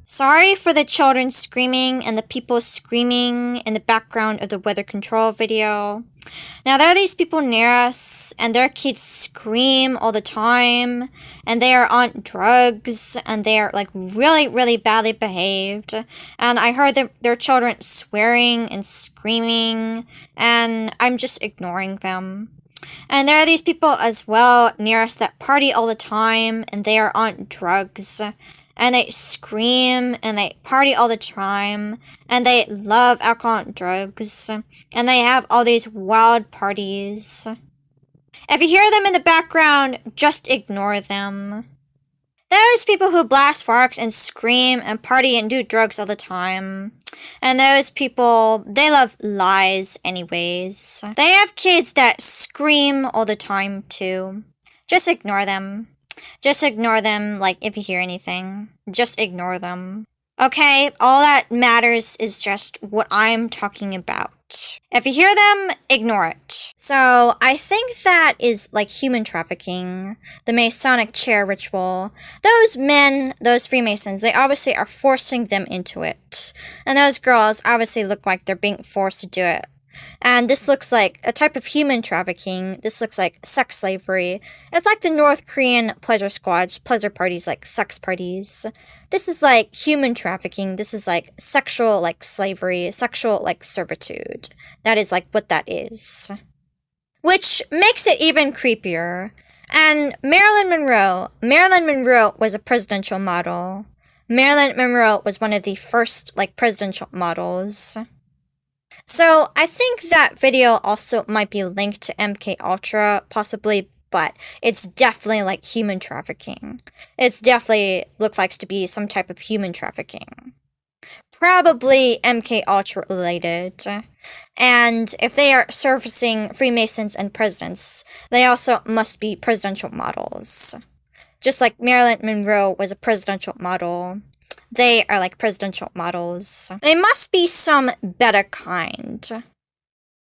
Sorry for the children screaming and the people screaming in the background of the weather control video. Now, there are these people near us, and their kids scream all the time, and they are on drugs, and they are, like, really, really badly behaved. And I heard their children swearing and screaming, and I'm just ignoring them. And there are these people as well near us that party all the time, and they are on drugs. And they scream, and they party all the time, and they love alcohol and drugs, and they have all these wild parties. If you hear them in the background, just ignore them. Those people who blast fireworks and scream and party and do drugs all the time. And those people, they love lies anyways. They have kids that scream all the time too. Just ignore them. Just ignore them, like, if you hear anything. Just ignore them. Okay, all that matters is just what I'm talking about. If you hear them, ignore it. So, I think that is, like, human trafficking, the Masonic chair ritual. Those men, those Freemasons, they obviously are forcing them into it. And those girls obviously look like they're being forced to do it. And this looks like a type of human trafficking. This looks like sex slavery. It's like the North Korean pleasure squads, pleasure parties, like sex parties. This is like human trafficking. This is like sexual, like slavery, sexual, like servitude. That is like what that is. Which makes it even creepier. And Marilyn Monroe was a presidential model. Marilyn Monroe was one of the first, like, presidential models. So, I think that video also might be linked to MK Ultra, possibly, but it's definitely like human trafficking. It's definitely looks like to be some type of human trafficking. Probably MK Ultra related. And if they are servicing Freemasons and presidents, they also must be presidential models. Just like Marilyn Monroe was a presidential model. They are like presidential models. They must be some better kind.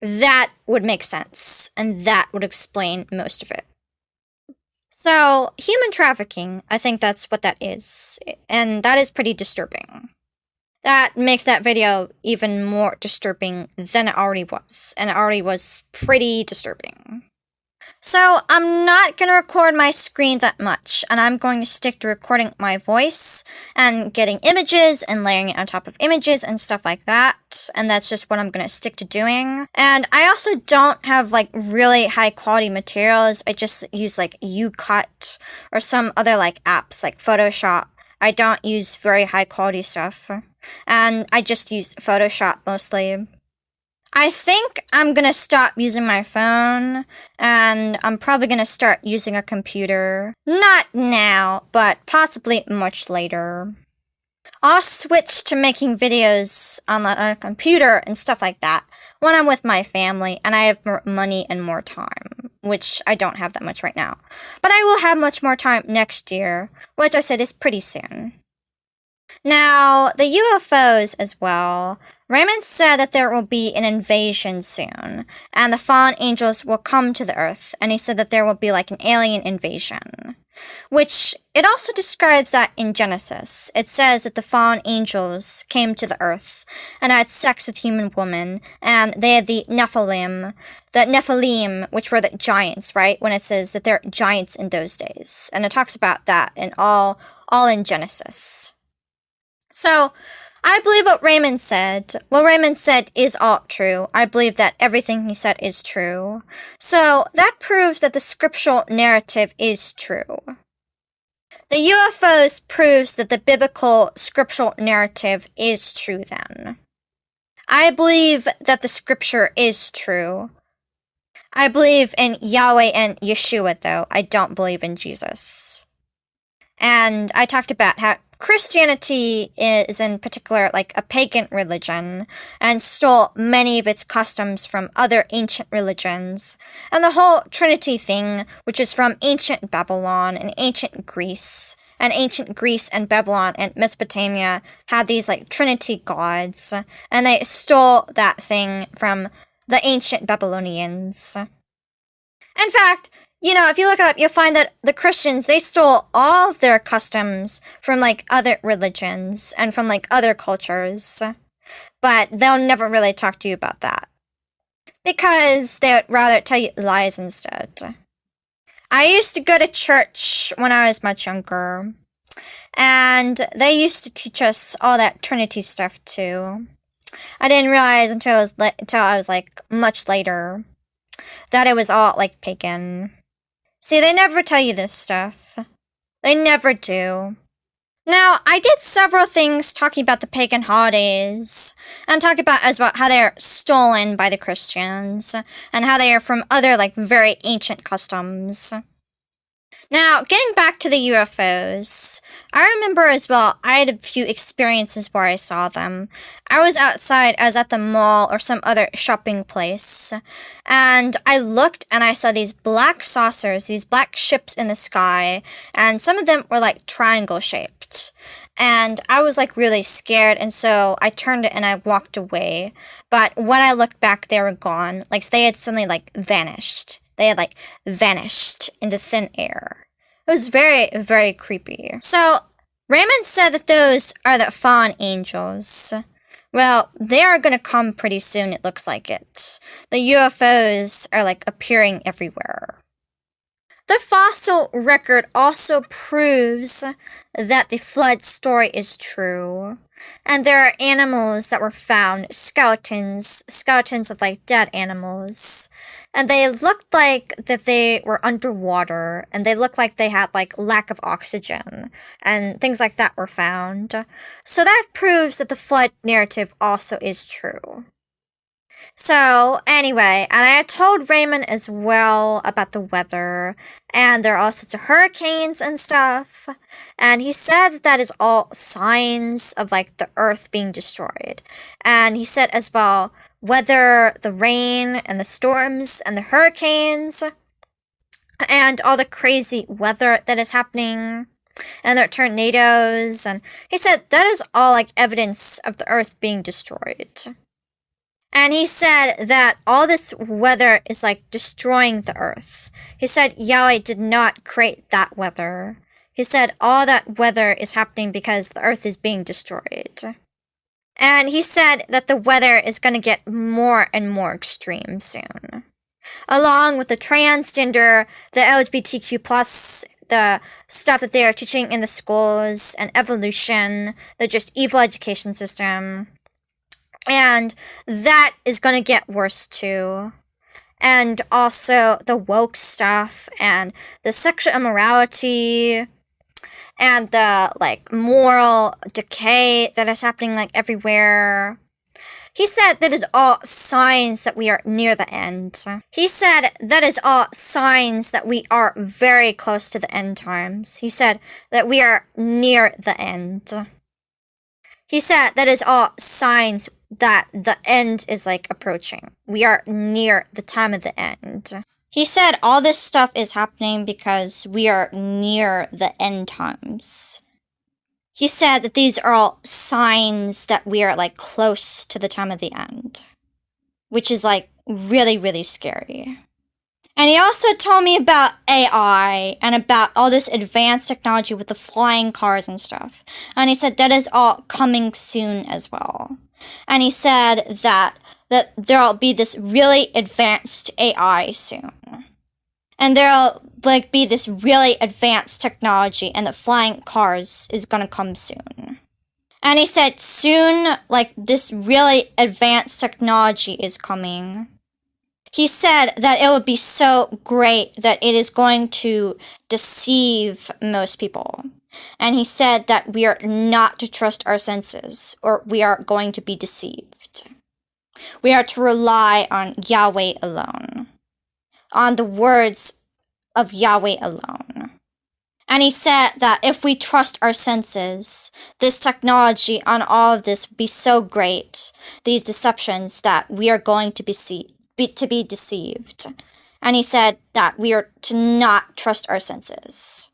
That would make sense, and that would explain most of it. So, human trafficking, I think that's what that is, and that is pretty disturbing. That makes that video even more disturbing than it already was, and it already was pretty disturbing. So, I'm not going to record my screen that much, and I'm going to stick to recording my voice, and getting images, and layering it on top of images, and stuff like that, and that's just what I'm going to stick to doing. And I also don't have, like, really high quality materials. I just use, like, UCut, or some other, like, apps, like Photoshop. I don't use very high quality stuff, and I just use Photoshop mostly. I think I'm gonna stop using my phone, and I'm probably gonna start using a computer. Not now, but possibly much later. I'll switch to making videos on a computer and stuff like that when I'm with my family and I have more money and more time, which I don't have that much right now. But I will have much more time next year, which I said is pretty soon. Now, the UFOs as well. Raymond said that there will be an invasion soon, and the fallen angels will come to the earth, and he said that there will be like an alien invasion. Which, it also describes that in Genesis. It says that the fallen angels came to the earth, and had sex with human women, and they had the Nephilim, which were the giants, right? When it says that they're giants in those days. And it talks about that in all in Genesis. So, I believe what Raymond said. What Raymond said is all true. I believe that everything he said is true. So, that proves that the scriptural narrative is true. The UFOs proves that the biblical scriptural narrative is true then. I believe that the scripture is true. I believe in Yahweh and Yeshua, though. I don't believe in Jesus. And I talked about how Christianity is in particular like a pagan religion and stole many of its customs from other ancient religions. And the whole Trinity thing, which is from ancient Babylon and ancient Greece. And ancient Greece and Babylon and Mesopotamia had these like Trinity gods. And they stole that thing from the ancient Babylonians. In fact, if you look it up, you'll find that the Christians, they stole all of their customs from, like, other religions and from, like, other cultures. But they'll never really talk to you about that. Because they would rather tell you lies instead. I used to go to church when I was much younger. And they used to teach us all that Trinity stuff too. I didn't realize until I was like much later that it was all like pagan. See, they never tell you this stuff. They never do. Now, I did several things talking about the pagan holidays, and talking about as well how they're stolen by the Christians, and how they are from other, like, very ancient customs. Now, getting back to the UFOs, I remember as well, I had a few experiences where I saw them. I was outside, I was at the mall or some other shopping place, and I looked and I saw these black saucers, these black ships in the sky, and some of them were like triangle shaped. And I was like really scared, and so I turned it and I walked away. But when I looked back, they were gone. Like, they had suddenly like vanished. They had, like, vanished into thin air. It was very, very creepy. So, Raymond said that those are the fallen angels. Well, they are gonna come pretty soon, it looks like it. The UFOs are, like, appearing everywhere. The fossil record also proves that the flood story is true. And there are animals that were found, skeletons of, like, dead animals. And they looked like that they were underwater, and they looked like they had, like, lack of oxygen, and things like that were found. So that proves that the flood narrative also is true. So, anyway, and I had told Raymond as well about the weather, and there are all sorts of hurricanes and stuff, and he said that is all signs of, like, the earth being destroyed. And he said as well, whether the rain and the storms and the hurricanes and all the crazy weather that is happening and the tornadoes, and he said that is all, like, evidence of the earth being destroyed. And he said that all this weather is, like, destroying the earth. He said Yahweh did not create that weather. He said all that weather is happening because the earth is being destroyed. And he said that the weather is going to get more and more extreme soon. Along with the transgender, the LGBTQ+, the stuff that they are teaching in the schools, and evolution, the just evil education system. And that is going to get worse too. And also the woke stuff, and the sexual immorality, and the, like, moral decay that is happening, like, everywhere. He said that is all signs that we are near the end. He said that is all signs that we are very close to the end times. He said that we are near the end. He said that is all signs that the end is, like, approaching. We are near the time of the end. He said all this stuff is happening because we are near the end times. He said that these are all signs that we are, like, close to the time of the end. Which is, like, really, really scary. And he also told me about AI and about all this advanced technology with the flying cars and stuff. And he said that is all coming soon as well. And he said that there'll be this really advanced AI soon. And there'll, like, be this really advanced technology, and the flying cars is gonna come soon. And he said soon, like, this really advanced technology is coming. He said that it would be so great that it is going to deceive most people. And he said that we are not to trust our senses, or we are going to be deceived. We are to rely on Yahweh alone, on the words of Yahweh alone. And he said that if we trust our senses, this technology on all of this would be so great, these deceptions, that we are going to be deceived. And he said that we are to not trust our senses.